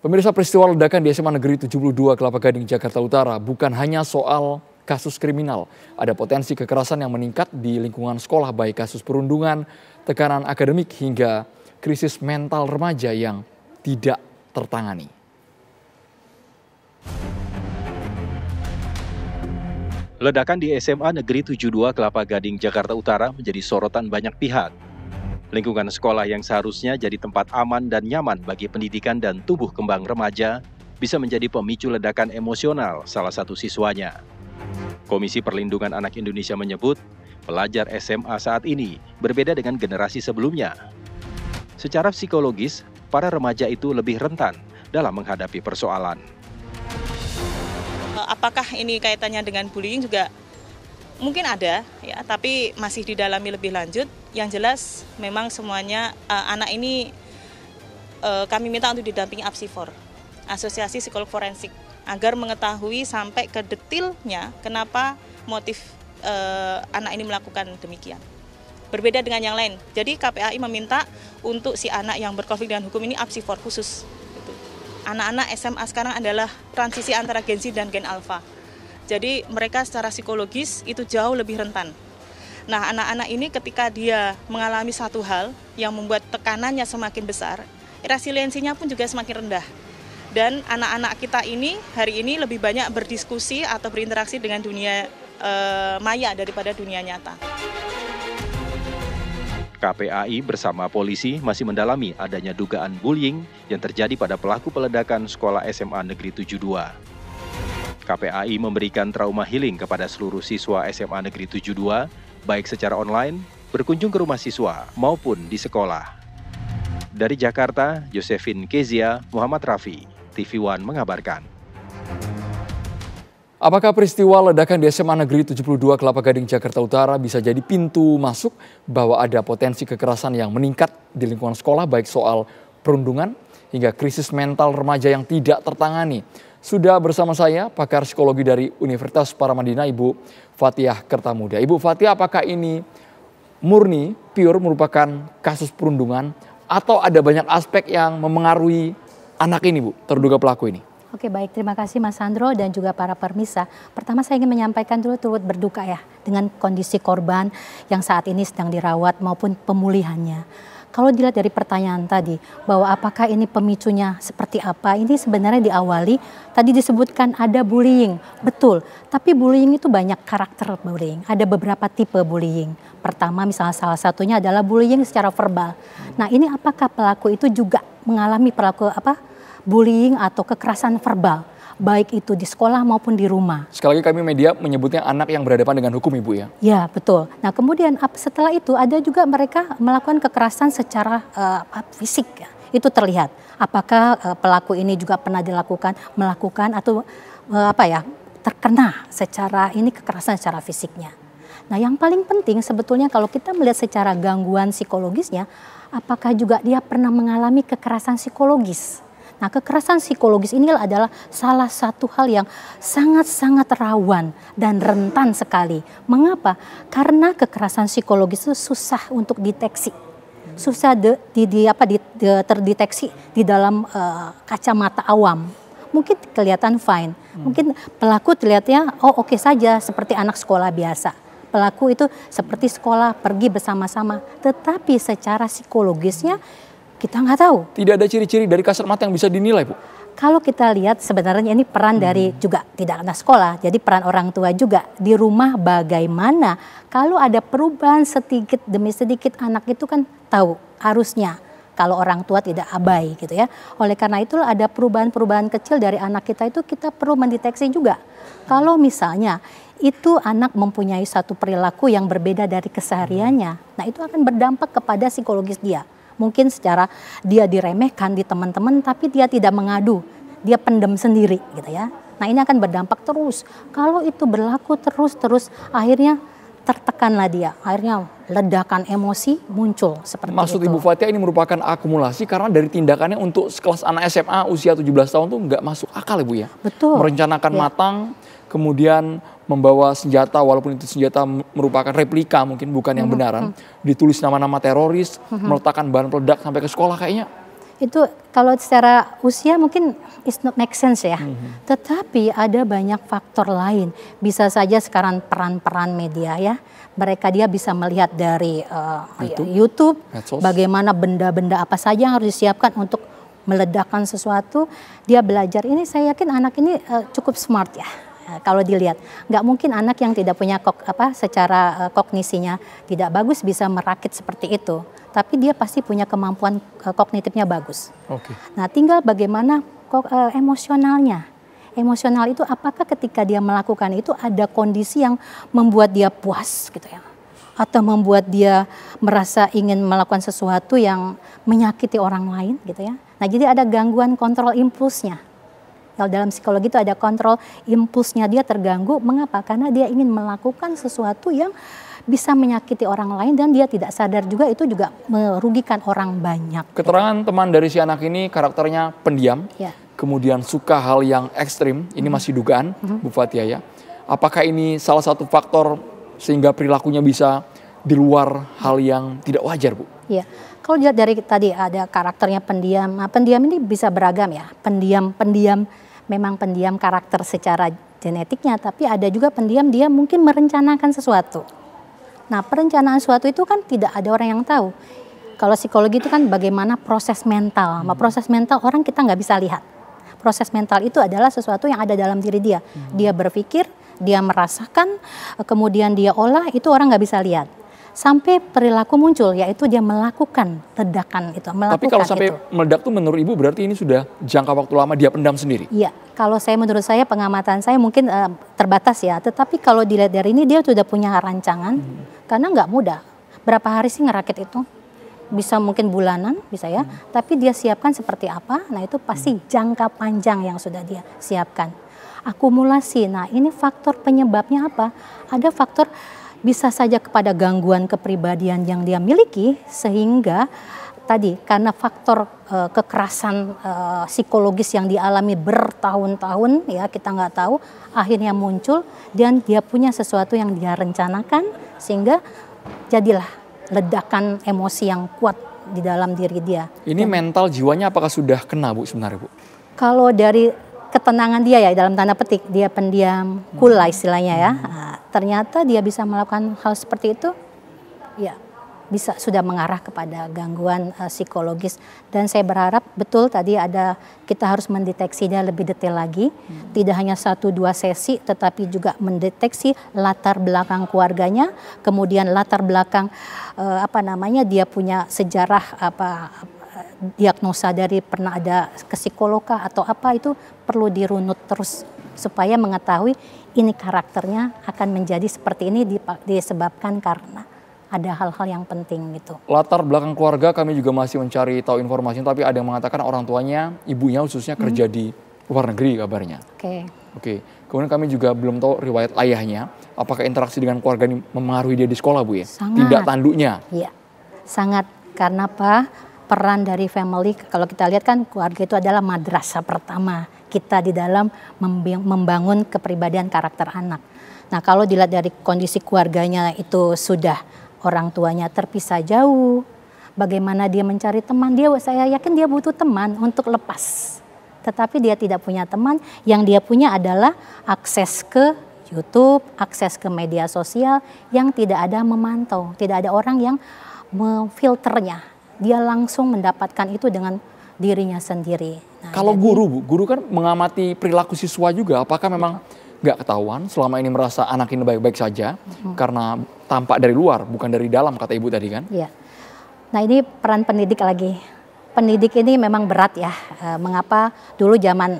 Pemirsa, peristiwa ledakan di SMA Negeri 72 Kelapa Gading, Jakarta Utara bukan hanya soal kasus kriminal. Ada potensi kekerasan yang meningkat di lingkungan sekolah, baik kasus perundungan, tekanan akademik, hingga krisis mental remaja yang tidak tertangani. Ledakan di SMA Negeri 72 Kelapa Gading, Jakarta Utara menjadi sorotan banyak pihak. Lingkungan sekolah yang seharusnya jadi tempat aman dan nyaman bagi pendidikan dan tumbuh kembang remaja bisa menjadi pemicu ledakan emosional salah satu siswanya. Komisi Perlindungan Anak Indonesia menyebut, pelajar SMA saat ini berbeda dengan generasi sebelumnya. Secara psikologis, para remaja itu lebih rentan dalam menghadapi persoalan. Apakah ini kaitannya dengan bullying juga? Mungkin ada, ya, tapi masih didalami lebih lanjut. Yang jelas memang semuanya anak ini kami minta untuk didampingi Apsifor, Asosiasi Psikolog Forensik, agar mengetahui sampai ke detailnya kenapa motif anak ini melakukan demikian. Berbeda dengan yang lain. Jadi KPAI meminta untuk si anak yang berkonflik dengan hukum ini Apsifor khusus. Anak-anak SMA sekarang adalah transisi antara Gen Z dan Gen Alpha. Jadi mereka secara psikologis itu jauh lebih rentan. Nah, anak-anak ini ketika dia mengalami satu hal yang membuat tekanannya semakin besar, resiliensinya pun juga semakin rendah. Dan anak-anak kita ini hari ini lebih banyak berdiskusi atau berinteraksi dengan dunia maya daripada dunia nyata. KPAI bersama polisi masih mendalami adanya dugaan bullying yang terjadi pada pelaku peledakan sekolah SMA Negeri 72. KPAI memberikan trauma healing kepada seluruh siswa SMA Negeri 72, baik secara online, berkunjung ke rumah siswa, maupun di sekolah. Dari Jakarta, Josephine Kezia, Muhammad Rafi, TV One mengabarkan. Apakah peristiwa ledakan di SMA Negeri 72 Kelapa Gading, Jakarta Utara bisa jadi pintu masuk bahwa ada potensi kekerasan yang meningkat di lingkungan sekolah, baik soal perundungan hingga krisis mental remaja yang tidak tertangani? Sudah bersama saya pakar psikologi dari Universitas Paramadina, Ibu Fathiah Kertamuda. Ibu Fathiah, apakah ini murni, pure merupakan kasus perundungan atau ada banyak aspek yang memengaruhi anak ini, Bu, terduga pelaku ini? Oke, baik, terima kasih Mas Sandro dan juga para pemirsa. Pertama saya ingin menyampaikan dulu turut berduka ya dengan kondisi korban yang saat ini sedang dirawat maupun pemulihannya. Kalau dilihat dari pertanyaan tadi, bahwa apakah ini pemicunya seperti apa, ini sebenarnya diawali, tadi disebutkan ada bullying, betul. Tapi bullying itu banyak karakter bullying, ada beberapa tipe bullying. Pertama misalnya salah satunya adalah bullying secara verbal. Nah ini apakah pelaku itu juga mengalami bullying atau kekerasan verbal, baik itu di sekolah maupun di rumah. Sekali lagi kami media menyebutnya anak yang berhadapan dengan hukum, Ibu, ya? Ya, betul. Nah kemudian setelah itu ada juga mereka melakukan kekerasan secara fisik, ya. Itu terlihat. Apakah pelaku ini juga pernah melakukan atau terkena secara kekerasan secara fisiknya. Nah yang paling penting sebetulnya kalau kita melihat secara gangguan psikologisnya, apakah juga dia pernah mengalami kekerasan psikologis. Nah, kekerasan psikologis ini adalah salah satu hal yang sangat-sangat rawan dan rentan sekali. Mengapa? Karena kekerasan psikologis itu susah untuk deteksi. Susah terdeteksi di dalam kacamata awam. Mungkin kelihatan fine. Mungkin pelaku terlihatnya oke saja seperti anak sekolah biasa. Pelaku itu seperti sekolah pergi bersama-sama. Tetapi secara psikologisnya kita nggak tahu. Tidak ada ciri-ciri dari kasat mata yang bisa dinilai, Bu? Kalau kita lihat sebenarnya ini peran dari juga tidak anak sekolah, jadi peran orang tua juga di rumah bagaimana kalau ada perubahan sedikit demi sedikit anak itu kan tahu harusnya kalau orang tua tidak abai gitu ya. Oleh karena itu ada perubahan-perubahan kecil dari anak kita itu kita perlu mendeteksi juga. Kalau misalnya itu anak mempunyai satu perilaku yang berbeda dari kesehariannya, nah itu akan berdampak kepada psikologis dia. Mungkin secara dia diremehkan di teman-teman tapi dia tidak mengadu, dia pendem sendiri gitu ya. Nah ini akan berdampak terus. Kalau itu berlaku terus akhirnya tertekanlah dia, akhirnya ledakan emosi muncul seperti itu. Maksud Ibu Fathiah ini merupakan akumulasi karena dari tindakannya untuk sekelas anak SMA usia 17 tahun tuh nggak masuk akal, Ibu, ya? Betul. Merencanakan matang, kemudian membawa senjata walaupun itu senjata merupakan replika mungkin bukan yang benaran, ditulis nama-nama teroris, meletakkan bahan peledak sampai ke sekolah kayaknya Itu kalau secara usia mungkin it's not make sense ya. Tetapi ada banyak faktor lain. Bisa saja sekarang peran-peran media ya. Dia bisa melihat dari YouTube bagaimana benda-benda apa saja yang harus disiapkan untuk meledakkan sesuatu. Dia belajar ini, saya yakin anak ini cukup smart ya. Kalau dilihat, nggak mungkin anak yang tidak punya secara kognisinya tidak bagus bisa merakit seperti itu. Tapi dia pasti punya kemampuan kognitifnya bagus. Nah, tinggal bagaimana emosionalnya. Emosional itu apakah ketika dia melakukan itu ada kondisi yang membuat dia puas gitu ya. Atau membuat dia merasa ingin melakukan sesuatu yang menyakiti orang lain gitu ya. Nah, jadi ada gangguan kontrol impulsnya. Kalau dalam psikologi itu ada kontrol impulsnya dia terganggu. Mengapa? Karena dia ingin melakukan sesuatu yang bisa menyakiti orang lain dan dia tidak sadar juga itu juga merugikan orang banyak. Keterangan teman dari si anak ini karakternya pendiam, kemudian suka hal yang ekstrim, ini masih dugaan Bu Fathia ya. Apakah ini salah satu faktor sehingga perilakunya bisa di luar hal yang tidak wajar Bu? Iya, kalau lihat dari tadi ada karakternya pendiam, nah, pendiam ini bisa beragam ya. Pendiam memang pendiam karakter secara genetiknya, tapi ada juga pendiam dia mungkin merencanakan sesuatu. Nah, perencanaan sesuatu itu kan tidak ada orang yang tahu. Kalau psikologi itu kan bagaimana proses mental. Proses mental orang kita nggak bisa lihat. Proses mental itu adalah sesuatu yang ada dalam diri dia. Dia berpikir, dia merasakan, kemudian dia olah, itu orang nggak bisa lihat. Sampai perilaku muncul, yaitu dia melakukan ledakan itu. Tapi kalau sampai meledak tuh menurut Ibu berarti ini sudah jangka waktu lama dia pendam sendiri? Iya, kalau menurut saya pengamatan saya mungkin terbatas ya. Tetapi kalau dilihat dari ini dia sudah punya rancangan, karena nggak mudah. Berapa hari sih ngerakit itu? Bisa mungkin bulanan, bisa ya. Tapi dia siapkan seperti apa, nah itu pasti jangka panjang yang sudah dia siapkan. Akumulasi, nah ini faktor penyebabnya apa? Ada faktor bisa saja kepada gangguan kepribadian yang dia miliki sehingga tadi karena faktor kekerasan psikologis yang dialami bertahun-tahun ya kita nggak tahu akhirnya muncul dan dia punya sesuatu yang dia rencanakan sehingga jadilah ledakan emosi yang kuat di dalam diri dia. Ini mental jiwanya apakah sudah kena Bu sebenarnya Bu? Kalau dari ketenangan dia ya dalam tanda petik dia pendiam, cool lah istilahnya ya. Nah, ternyata dia bisa melakukan hal seperti itu, ya bisa sudah mengarah kepada gangguan psikologis. Dan saya berharap betul tadi kita harus mendeteksinya lebih detail lagi. Tidak hanya 1-2 sesi, tetapi juga mendeteksi latar belakang keluarganya, kemudian latar belakang dia punya sejarah diagnosa dari pernah ada ke psikolog atau apa itu perlu dirunut terus supaya mengetahui ini karakternya akan menjadi seperti ini disebabkan karena ada hal-hal yang penting gitu. Latar belakang keluarga kami juga masih mencari tahu informasi, tapi ada yang mengatakan orang tuanya, ibunya khususnya kerja di luar negeri kabarnya. Oke. Kemudian kami juga belum tahu riwayat ayahnya, apakah interaksi dengan keluarga ini mempengaruhi dia di sekolah Bu ya? Sangat. Tindak tanduknya. Iya, sangat karena peran dari family, kalau kita lihat kan keluarga itu adalah madrasah pertama kita di dalam membangun kepribadian karakter anak. Nah kalau dilihat dari kondisi keluarganya itu sudah orang tuanya terpisah jauh, bagaimana dia mencari teman, saya yakin dia butuh teman untuk lepas. Tetapi dia tidak punya teman, yang dia punya adalah akses ke YouTube, akses ke media sosial yang tidak ada memantau, tidak ada orang yang memfilternya. Dia langsung mendapatkan itu dengan dirinya sendiri. Nah, kalau guru Bu, guru kan mengamati perilaku siswa juga, apakah memang nggak ketahuan selama ini merasa anak ini baik-baik saja karena tampak dari luar bukan dari dalam kata Ibu tadi kan? Iya. Nah ini peran pendidik lagi. Pendidik ini memang berat ya. Mengapa dulu zaman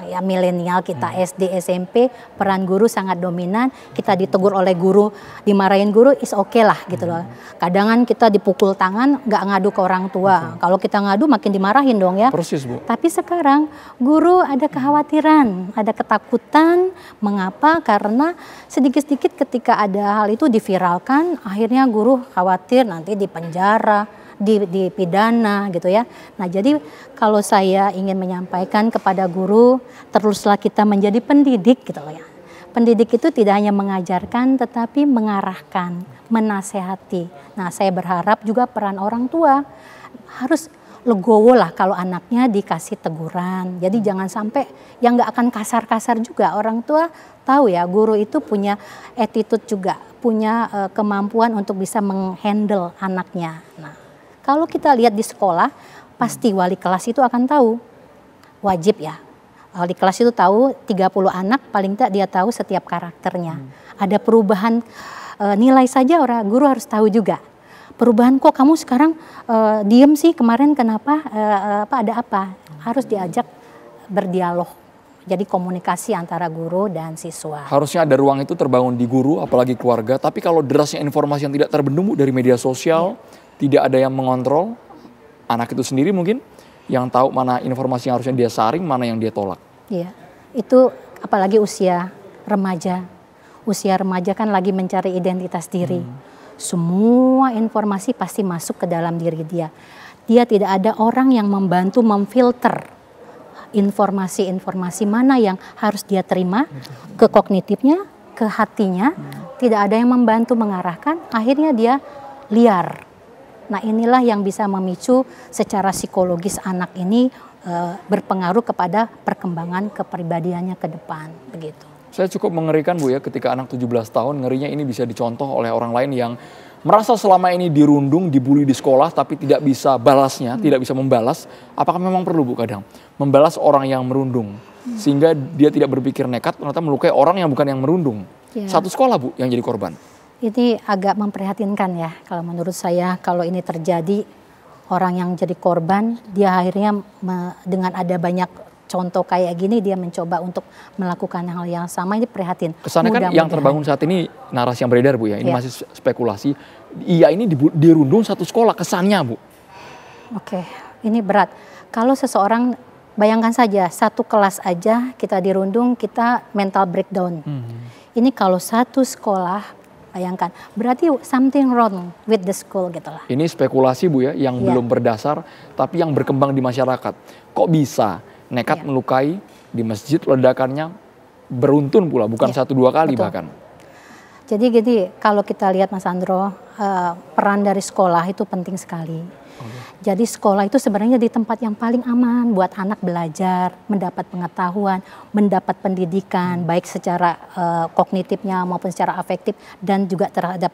ya milenial kita SD SMP peran guru sangat dominan. Kita ditegur oleh guru, dimarahin guru is okay lah gitu loh. Kadang kita dipukul tangan, nggak ngadu ke orang tua. Kalau kita ngadu makin dimarahin dong ya. Persis Bu. Tapi sekarang guru ada kekhawatiran, ada ketakutan. Mengapa? Karena sedikit-sedikit ketika ada hal itu diviralkan, akhirnya guru khawatir nanti dipenjara, dipidana gitu ya. Nah jadi kalau saya ingin menyampaikan kepada guru, teruslah kita menjadi pendidik gitu loh ya. Pendidik itu tidak hanya mengajarkan tetapi mengarahkan, menasehati. Nah saya berharap juga peran orang tua harus legowo lah kalau anaknya dikasih teguran. Jadi jangan sampai yang nggak akan kasar-kasar juga. Orang tua tahu ya, guru itu punya attitude juga, punya kemampuan untuk bisa menghandle anaknya. Nah, kalau kita lihat di sekolah, pasti wali kelas itu akan tahu, wajib ya. Wali kelas itu tahu 30 anak, paling tidak dia tahu setiap karakternya. Ada perubahan nilai saja guru harus tahu juga. Perubahan kok kamu sekarang diem sih, kemarin kenapa, ada apa? Harus diajak berdialog. Jadi komunikasi antara guru dan siswa. Harusnya ada ruang itu terbangun di guru, apalagi keluarga. Tapi kalau derasnya informasi yang tidak terbendung dari media sosial, tidak ada yang mengontrol, anak itu sendiri mungkin yang tahu mana informasi yang harusnya dia saring, mana yang dia tolak. Iya, itu apalagi usia remaja. Usia remaja kan lagi mencari identitas diri. Semua informasi pasti masuk ke dalam diri dia. Dia tidak ada orang yang membantu memfilter informasi-informasi mana yang harus dia terima ke kognitifnya, ke hatinya. Tidak ada yang membantu mengarahkan, akhirnya dia liar. Nah, inilah yang bisa memicu secara psikologis anak ini berpengaruh kepada perkembangan kepribadiannya ke depan, begitu. Saya cukup mengerikan Bu ya, ketika anak 17 tahun ngerinya ini bisa dicontoh oleh orang lain yang merasa selama ini dirundung, dibully di sekolah tapi tidak bisa balasnya, tidak bisa membalas. Apakah memang perlu Bu kadang membalas orang yang merundung sehingga dia tidak berpikir nekat ternyata melukai orang yang bukan yang merundung. Satu sekolah Bu yang jadi korban. Ini agak memprihatinkan ya kalau menurut saya. Kalau ini terjadi, orang yang jadi korban dia akhirnya dengan ada banyak contoh kayak gini dia mencoba untuk melakukan hal yang sama, ini prihatin. Kesannya kan yang terbangun saat ini narasi yang beredar Bu ya, ini masih spekulasi. Iya, ini dirundung satu sekolah kesannya Bu. Oke, ini berat. Kalau seseorang, bayangkan saja satu kelas aja kita dirundung, kita mental breakdown. Ini kalau satu sekolah, bayangkan, berarti something wrong with the school gitu lah. Ini spekulasi Bu ya, yang belum berdasar tapi yang berkembang di masyarakat. Kok bisa nekat melukai di masjid, ledakannya beruntun pula, bukan 1-2 kali bahkan. Jadi gini, kalau kita lihat Mas Andro, peran dari sekolah itu penting sekali. Jadi sekolah itu sebenarnya di tempat yang paling aman buat anak belajar, mendapat pengetahuan, mendapat pendidikan, baik secara kognitifnya maupun secara afektif dan juga terhadap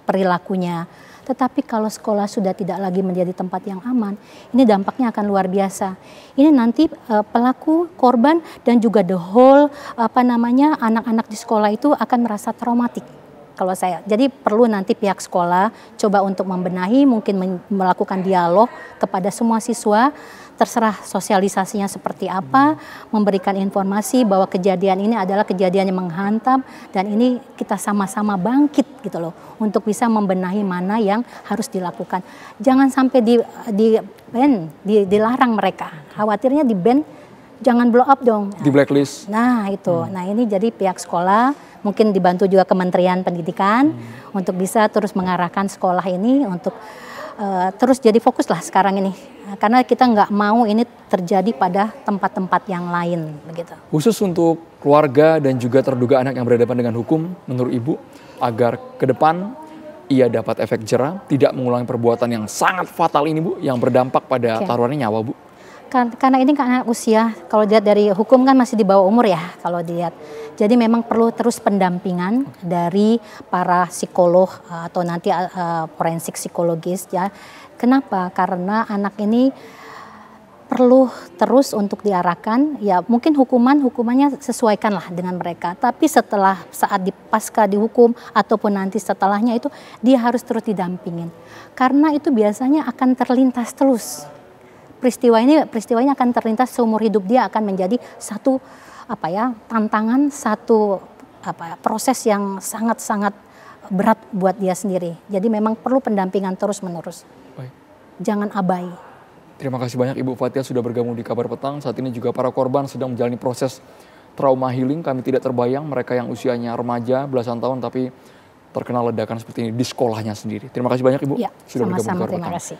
perilakunya. Tetapi kalau sekolah sudah tidak lagi menjadi tempat yang aman, ini dampaknya akan luar biasa. Ini nanti pelaku, korban dan juga the whole anak-anak di sekolah itu akan merasa traumatik. Kalau saya, jadi perlu nanti pihak sekolah coba untuk membenahi, mungkin melakukan dialog kepada semua siswa, terserah sosialisasinya seperti apa, memberikan informasi bahwa kejadian ini adalah kejadian yang menghantam dan ini kita sama-sama bangkit gitu loh untuk bisa membenahi mana yang harus dilakukan. Jangan sampai dilarang mereka, khawatirnya di ban, jangan blow up dong. Di blacklist. Nah itu, nah ini jadi pihak sekolah mungkin dibantu juga Kementerian Pendidikan untuk bisa terus mengarahkan sekolah ini untuk terus jadi fokus lah sekarang ini. Karena kita nggak mau ini terjadi pada tempat-tempat yang lain begitu. Khusus untuk keluarga dan juga terduga anak yang berhadapan dengan hukum, menurut Ibu, agar ke depan ia dapat efek jera, tidak mengulangi perbuatan yang sangat fatal ini Bu, yang berdampak pada taruhannya nyawa Bu. Karena ini karena usia, kalau dilihat dari hukum kan masih di bawah umur ya kalau dilihat. Jadi memang perlu terus pendampingan dari para psikolog atau nanti forensik psikologis ya. Kenapa? Karena anak ini perlu terus untuk diarahkan, ya mungkin hukumannya sesuaikanlah dengan mereka. Tapi setelah saat pasca dihukum ataupun nanti setelahnya itu dia harus terus didampingin. Karena itu biasanya akan terlintas terus. Peristiwanya akan terlintas seumur hidup dia, akan menjadi satu tantangan, satu proses yang sangat-sangat berat buat dia sendiri. Jadi memang perlu pendampingan terus-menerus. Jangan abai. Terima kasih banyak Ibu Fathia sudah bergabung di Kabar Petang. Saat ini juga para korban sedang menjalani proses trauma healing. Kami tidak terbayang mereka yang usianya remaja belasan tahun tapi terkena ledakan seperti ini di sekolahnya sendiri. Terima kasih banyak Ibu sudah bergabung di Kabar Petang.